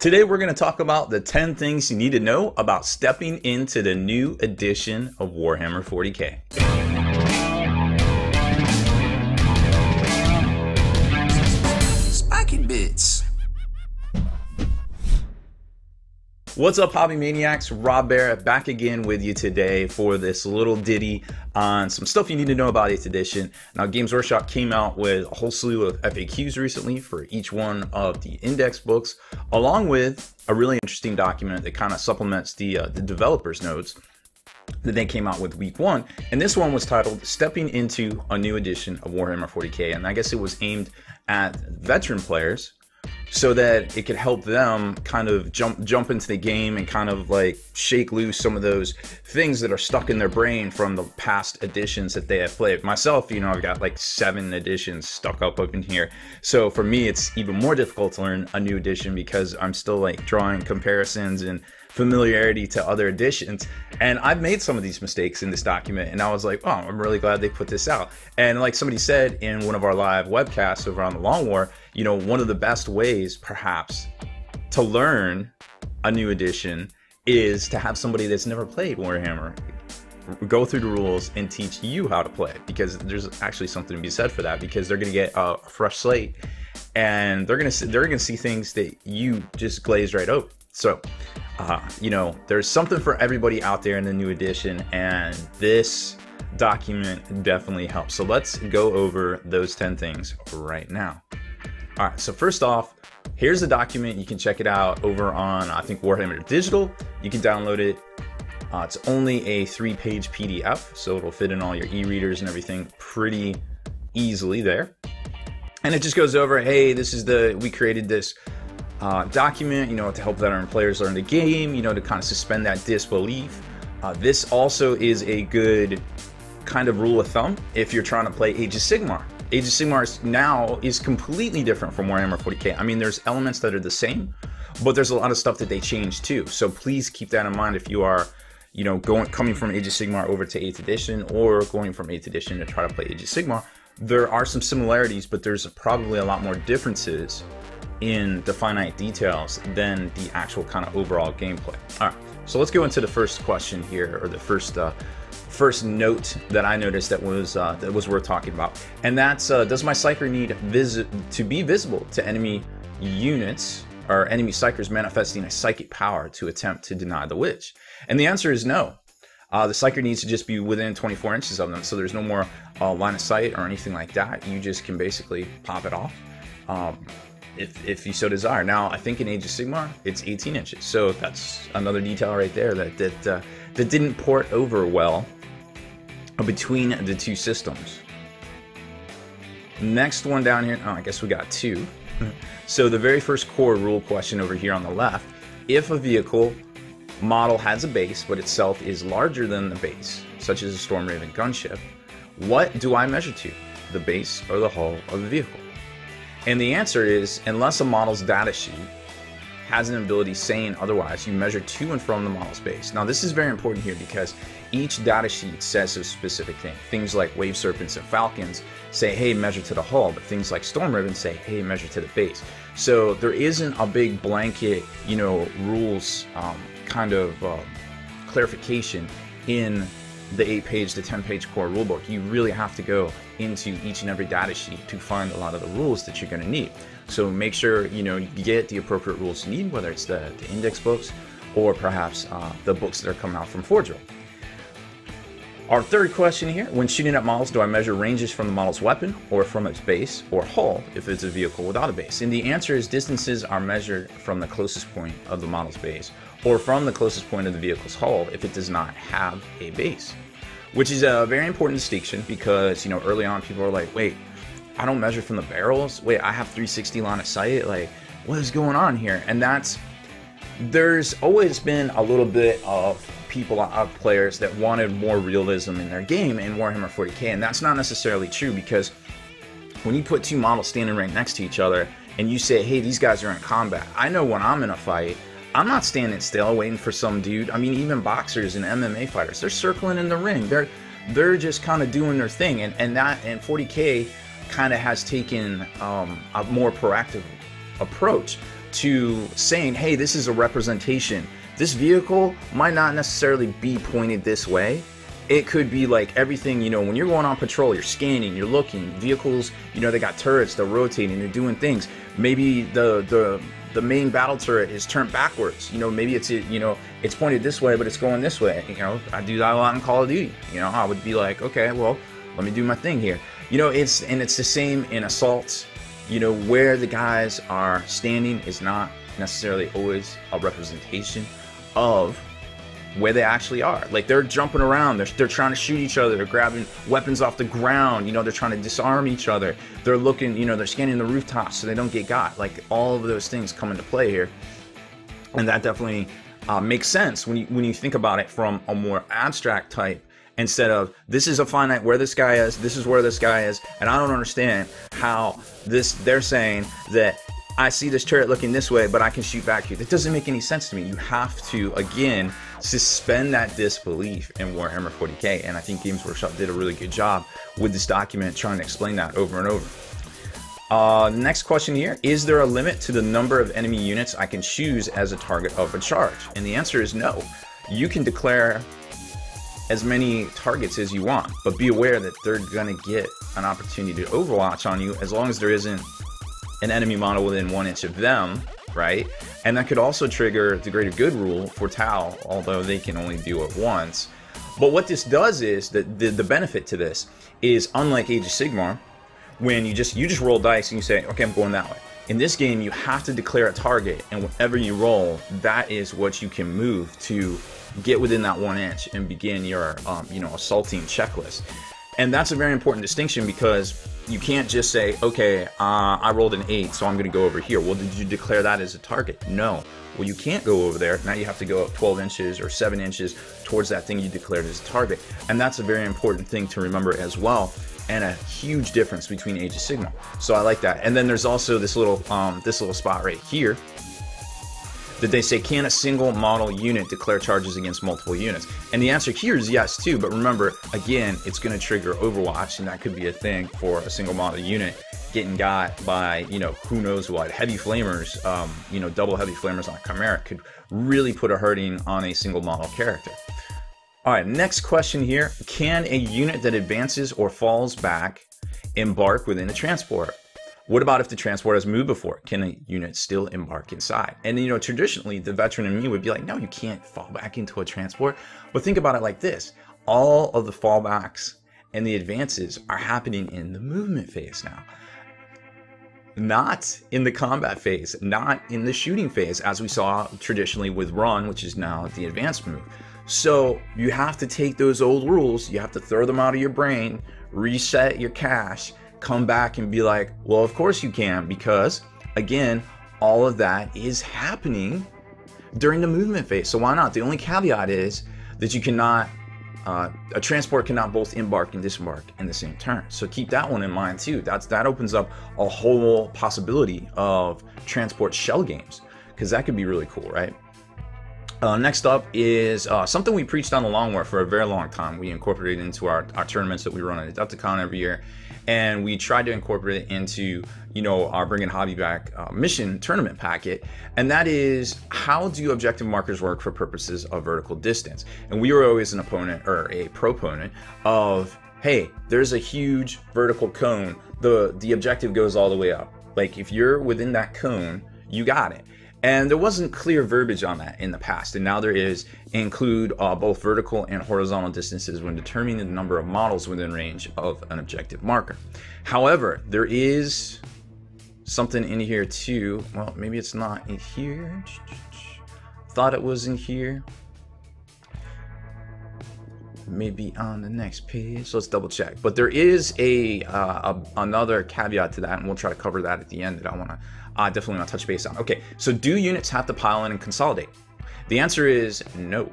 Today we're going to talk about the 10 things you need to know about stepping into the new edition of Warhammer 40k. Spiky bits. What's up, hobby maniacs? Baer back again with you today for this little ditty on some stuff you need to know about 8th edition. Now, Games Workshop came out with a whole slew of FAQs recently for each one of the index books, along with a really interesting document that kind of supplements the developers' notes that they came out with week 1. And this one was titled Stepping into a New Edition of Warhammer 40k. And I guess it was aimed at veteran players, so that it could help them kind of jump into the game and kind of like shake loose some of those things that are stuck in their brain from the past editions that they have played. Myself, you know, I've got like 7 editions stuck up in here. So for me, it's even more difficult to learn a new edition because I'm still like drawing comparisons and familiarity to other editions. And I've made some of these mistakes in this document, and I was like, oh, I'm really glad they put this out. And like somebody said in one of our live webcasts over on the Long War, you know, one of the best ways perhaps to learn a new edition is to have somebody that's never played Warhammer go through the rules and teach you how to play, because there's actually something to be said for that, because they're going to get a fresh slate and they're going to see things that you just glazed right over. So, you know, there's something for everybody out there in the new edition, and this document definitely helps. So let's go over those 10 things right now. All right, so first off, here's the document. You can check it out over on, I think, Warhammer Digital. You can download it. It's only a 3-page PDF, so it'll fit in all your e-readers and everything pretty easily there. And it just goes over, hey, we created this document, you know, to help veteran players learn the game, you know, to kind of suspend that disbelief. This also is a good kind of rule of thumb if you're trying to play Age of Sigmar. Age of Sigmar now is completely different from Warhammer 40k. I mean, there's elements that are the same, but there's a lot of stuff that they changed too. So please keep that in mind if you are, you know, coming from Age of Sigmar over to 8th edition, or going from 8th edition to try to play Age of Sigmar. There are some similarities, but there's probably a lot more differences in the finite details than the actual kind of overall gameplay. All right, so let's go into the first question here, or the first note that I noticed that was worth talking about, and that's does my psyker need to be visible to enemy units or enemy psykers manifesting a psychic power to attempt to deny the witch? And the answer is no. The psyker needs to just be within 24 inches of them, so there's no more line of sight or anything like that. You just can basically pop it off if you so desire. Now, I think in Age of Sigmar, it's 18 inches, so that's another detail right there that didn't port over well between the two systems. Next one down here, I guess we got 2. So the very first core rule question over here on the left: if a vehicle model has a base but itself is larger than the base, such as a Storm Raven gunship, what do I measure to, the base or the hull of the vehicle? And the answer is, unless a model's data sheet has an ability saying otherwise, you measure to and from the model's base. Now, this is very important here because each data sheet says a specific thing. Things like Wave Serpents and Falcons say, hey, measure to the hull, but things like Storm Raven say, hey, measure to the base. So there isn't a big blanket, you know, rules kind of clarification in the 8-page to 10-page core rulebook. You really have to go into each and every data sheet to find a lot of the rules that you're going to need. So make sure, you know, you get the appropriate rules you need, whether it's the index books or perhaps the books that are coming out from Forge Roll. Our third question here: when shooting at models, do I measure ranges from the model's weapon or from its base or hull if it's a vehicle without a base? And the answer is distances are measured from the closest point of the model's base or from the closest point of the vehicle's hull if it does not have a base. Which is a very important distinction, because, you know, early on people are like, wait, I don't measure from the barrels? Wait, I have 360 line of sight? Like, what is going on here? And there's always been a little bit of players that wanted more realism in their game in Warhammer 40k, and that's not necessarily true, because when you put 2 models standing right next to each other and you say, hey, these guys are in combat, I know when I'm in a fight, I'm not standing still waiting for some dude. I mean, even boxers and MMA fighters, they're circling in the ring. They're just kind of doing their thing, and 40k kind of has taken a more proactive approach to saying, hey, this is a representation. This vehicle might not necessarily be pointed this way. It could be like everything, you know, when you're going on patrol, you're scanning, you're looking, vehicles, you know, they got turrets, they're rotating, they're doing things. Maybe the main battle turret is turned backwards. You know, maybe it's, you know, it's pointed this way, but it's going this way. You know, I do that a lot in Call of Duty. You know, I would be like, okay, well, let me do my thing here. You know, it's the same in assaults. You know, where the guys are standing is not necessarily always a representation of where they actually are. Like, they're jumping around, they're trying to shoot each other, they're grabbing weapons off the ground, you know, they're trying to disarm each other, they're looking, you know, they're scanning the rooftops so they don't get got. Like, all of those things come into play here, and that definitely makes sense when you think about it from a more abstract type, instead of, this is a finite where this guy is, this is where this guy is, and I don't understand how they're saying that I see this turret looking this way, but I can shoot back here. That doesn't make any sense to me. You have to, again, suspend that disbelief in Warhammer 40k, and I think Games Workshop did a really good job with this document trying to explain that over and over. Next question here, is there a limit to the number of enemy units I can choose as a target of a charge? And the answer is no. You can declare as many targets as you want, but be aware that they're gonna get an opportunity to overwatch on you as long as there isn't an enemy model within 1 inch of them, right? And that could also trigger the greater good rule for Tau, although they can only do it once. But what this does is that the benefit to this is, unlike Age of Sigmar, when you just roll dice and you say, okay, I'm going that way. In this game, you have to declare a target, and whatever you roll, that is what you can move to get within that 1 inch and begin your you know, assaulting checklist. And that's a very important distinction, because you can't just say, okay, I rolled an 8, so I'm going to go over here. Well, did you declare that as a target? No. Well, you can't go over there. Now you have to go up 12 inches or 7 inches towards that thing you declared as a target. And that's a very important thing to remember as well, and a huge difference between Age of Sigmar. So I like that. And then there's also this little spot right here that they say, can a single model unit declare charges against multiple units? And the answer here is yes too, but remember, again, it's going to trigger Overwatch, and that could be a thing for a single model unit getting got by, you know, who knows what. Heavy flamers, you know, double heavy flamers on a Chimera could really put a hurting on a single model character. All right, next question here. Can a unit that advances or falls back embark within a transport? What about if the transport has moved before? Can a unit still embark inside? And, you know, traditionally, the veteran in me would be like, no, you can't fall back into a transport. But think about it like this. All of the fallbacks and the advances are happening in the movement phase now. Not in the combat phase, not in the shooting phase, as we saw traditionally with run, which is now the advanced move. So you have to take those old rules, you have to throw them out of your brain, reset your cache, come back and be like, well, of course you can, because again, all of that is happening during the movement phase. So why not? The only caveat is that you cannot, a transport cannot both embark and disembark in the same turn. So keep that one in mind too. That opens up a whole possibility of transport shell games, because that could be really cool, right? Next up is something we preached on the Long War for a very long time. We incorporated into our tournaments that we run at Adepticon every year, and we tried to incorporate it into, you know, our Bringing Hobby Back mission tournament packet, and that is, how do objective markers work for purposes of vertical distance? And we were always an opponent, or a proponent of, hey, there's a huge vertical cone, the objective goes all the way up. Like, if you're within that cone, you got it. And there wasn't clear verbiage on that in the past, and now there is. Include both vertical and horizontal distances when determining the number of models within range of an objective marker. However, there is something in here too. Well, maybe it's not in here. Thought it was in here. Maybe on the next page. Let's double check. But there is another caveat to that, and we'll try to cover that at the end, that I definitely want to touch base on. Okay, so do units have to pile in and consolidate? The answer is no.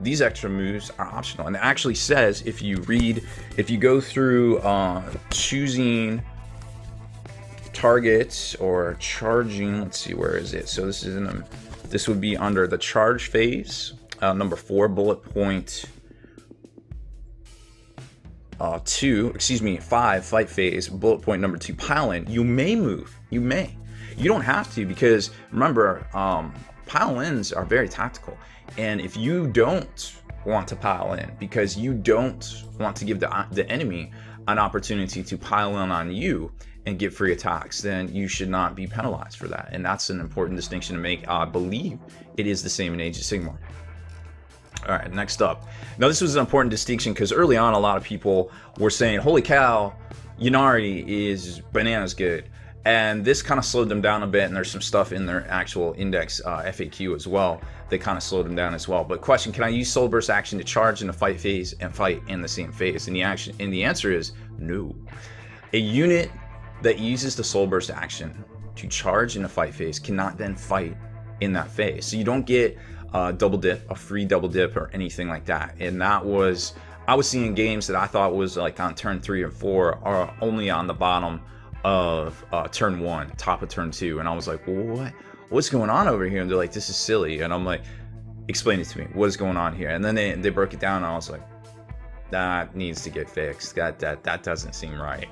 These extra moves are optional, and it actually says, if you go through choosing targets or charging, let's see, where is it? So this would be under the charge phase, number 4, bullet point 5, fight phase, bullet point number 2, pile in. You may move. You may. You don't have to, because remember, pile-ins are very tactical. And if you don't want to pile in because you don't want to give the enemy an opportunity to pile in on you and get free attacks, then you should not be penalized for that. And that's an important distinction to make. I believe it is the same in Age of Sigmar. All right, next up. Now, this was an important distinction because early on, a lot of people were saying, holy cow, Ynnari is bananas good. And this kind of slowed them down a bit, and there's some stuff in their actual index FAQ as well that kind of slowed them down as well. But question, can I use Soul Burst action to charge in the fight phase and fight in the same phase? And the answer is no. A unit that uses the Soul Burst action to charge in a fight phase cannot then fight in that phase. So you don't get a double dip, a free double dip, or anything like that. And that was, I was seeing games that I thought was like on turn 3 and 4 are only on the bottom of turn 1, top of turn 2, and I was like, well, what's going on over here? And they're like, this is silly. And I'm like, explain it to me, what is going on here? And then they broke it down, and I was like, that needs to get fixed. That doesn't seem right.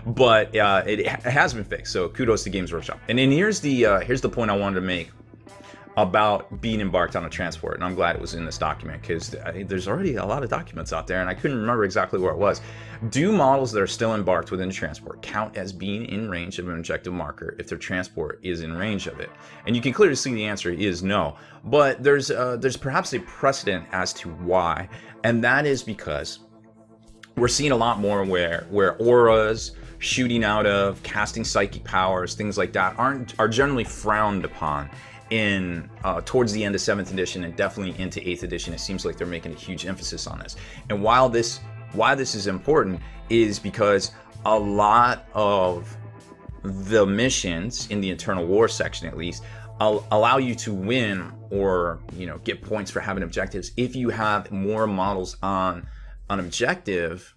But it has been fixed, so kudos to Games Workshop. And then here's the point I wanted to make about being embarked on a transport, and I'm glad it was in this document, because there's already a lot of documents out there and I couldn't remember exactly where it was. Do models that are still embarked within a transport count as being in range of an objective marker if their transport is in range of it? And you can clearly see the answer is no, but there's perhaps a precedent as to why, and that is because we're seeing a lot more where auras, shooting out of, casting psychic powers, things like that are generally frowned upon in towards the end of 7th edition and definitely into 8th edition. It seems like they're making a huge emphasis on this. And why this is important is because a lot of the missions in the Eternal War section, at least, allow you to win or get points for having objectives if you have more models on an objective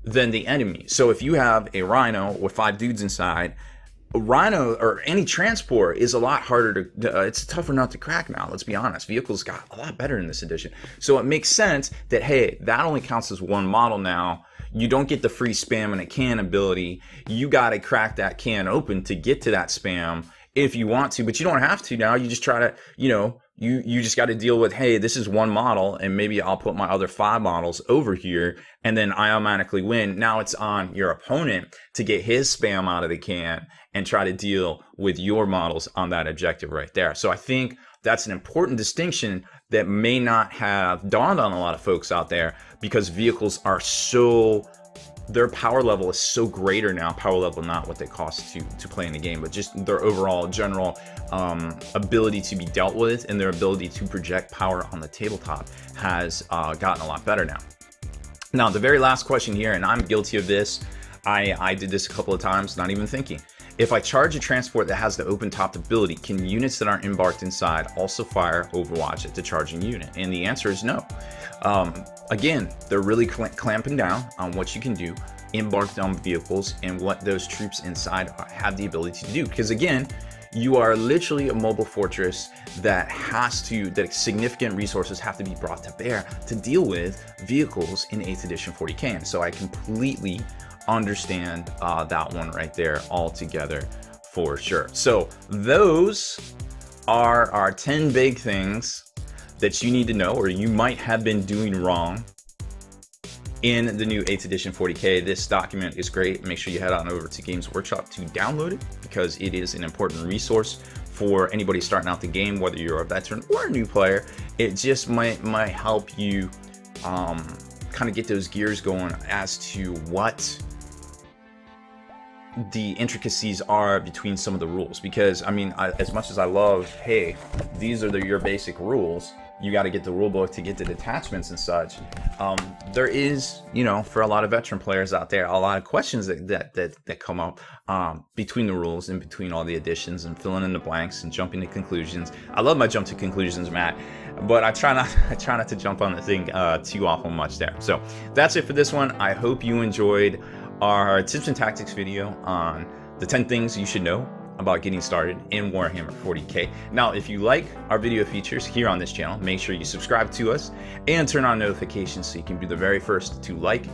than the enemy. So if you have a Rhino with 5 dudes inside, a Rhino or any transport is a lot harder to, it's tougher not to crack now, let's be honest. Vehicles got a lot better in this edition. So it makes sense that, hey, that only counts as one model now. You don't get the free spam in a can ability. You got to crack that can open to get to that spam if you want to, but you don't have to now. You just try to, you just got to deal with, hey, this is one model and maybe I'll put my other 5 models over here and then I automatically win. Now it's on your opponent to get his spam out of the can and try to deal with your models on that objective right there. So I think that's an important distinction that may not have dawned on a lot of folks out there, because vehicles are so, their power level is so greater now. Power level, not what they cost to play in the game, but just their overall general ability to be dealt with, and their ability to project power on the tabletop has gotten a lot better now. Now, the very last question here, and I'm guilty of this. I did this a couple of times, not even thinking. If I charge a transport that has the open topped ability, can units that aren't embarked inside also fire Overwatch at the charging unit? And the answer is no. Again, they're really clamping down on what you can do embarked on vehicles and what those troops inside have the ability to do. Because again, you are literally a mobile fortress that significant resources have to be brought to bear to deal with vehicles in 8th edition 40k. And so I completely understand that one right there altogether for sure. So those are our 10 big things that you need to know, or you might have been doing wrong in the new 8th edition 40k. This document is great. Make sure you head on over to Games Workshop to download it, because it is an important resource for anybody starting out the game, whether you're a veteran or a new player. It just might help you kind of get those gears going as to what the intricacies are between some of the rules. Because I mean, as much as I love, hey, these are your basic rules, you got to get the rule book to get the detachments and such. There is, for a lot of veteran players out there, a lot of questions that come up between the rules and between all the additions, and filling in the blanks and jumping to conclusions. I love my jump to conclusions, Matt, but I try not to jump on the thing too often much there. So that's it for this one. I hope you enjoyed our tips and tactics video on the 10 things you should know about getting started in Warhammer 40k. Now, if you like our video features here on this channel, make sure you subscribe to us and turn on notifications so you can be the very first to like,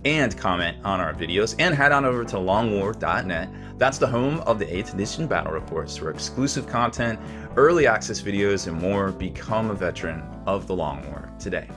and comment on our videos, and head on over to longwar.net. That's the home of the 8th edition battle reports for exclusive content, early access videos, and more. Become a veteran of the Long War today.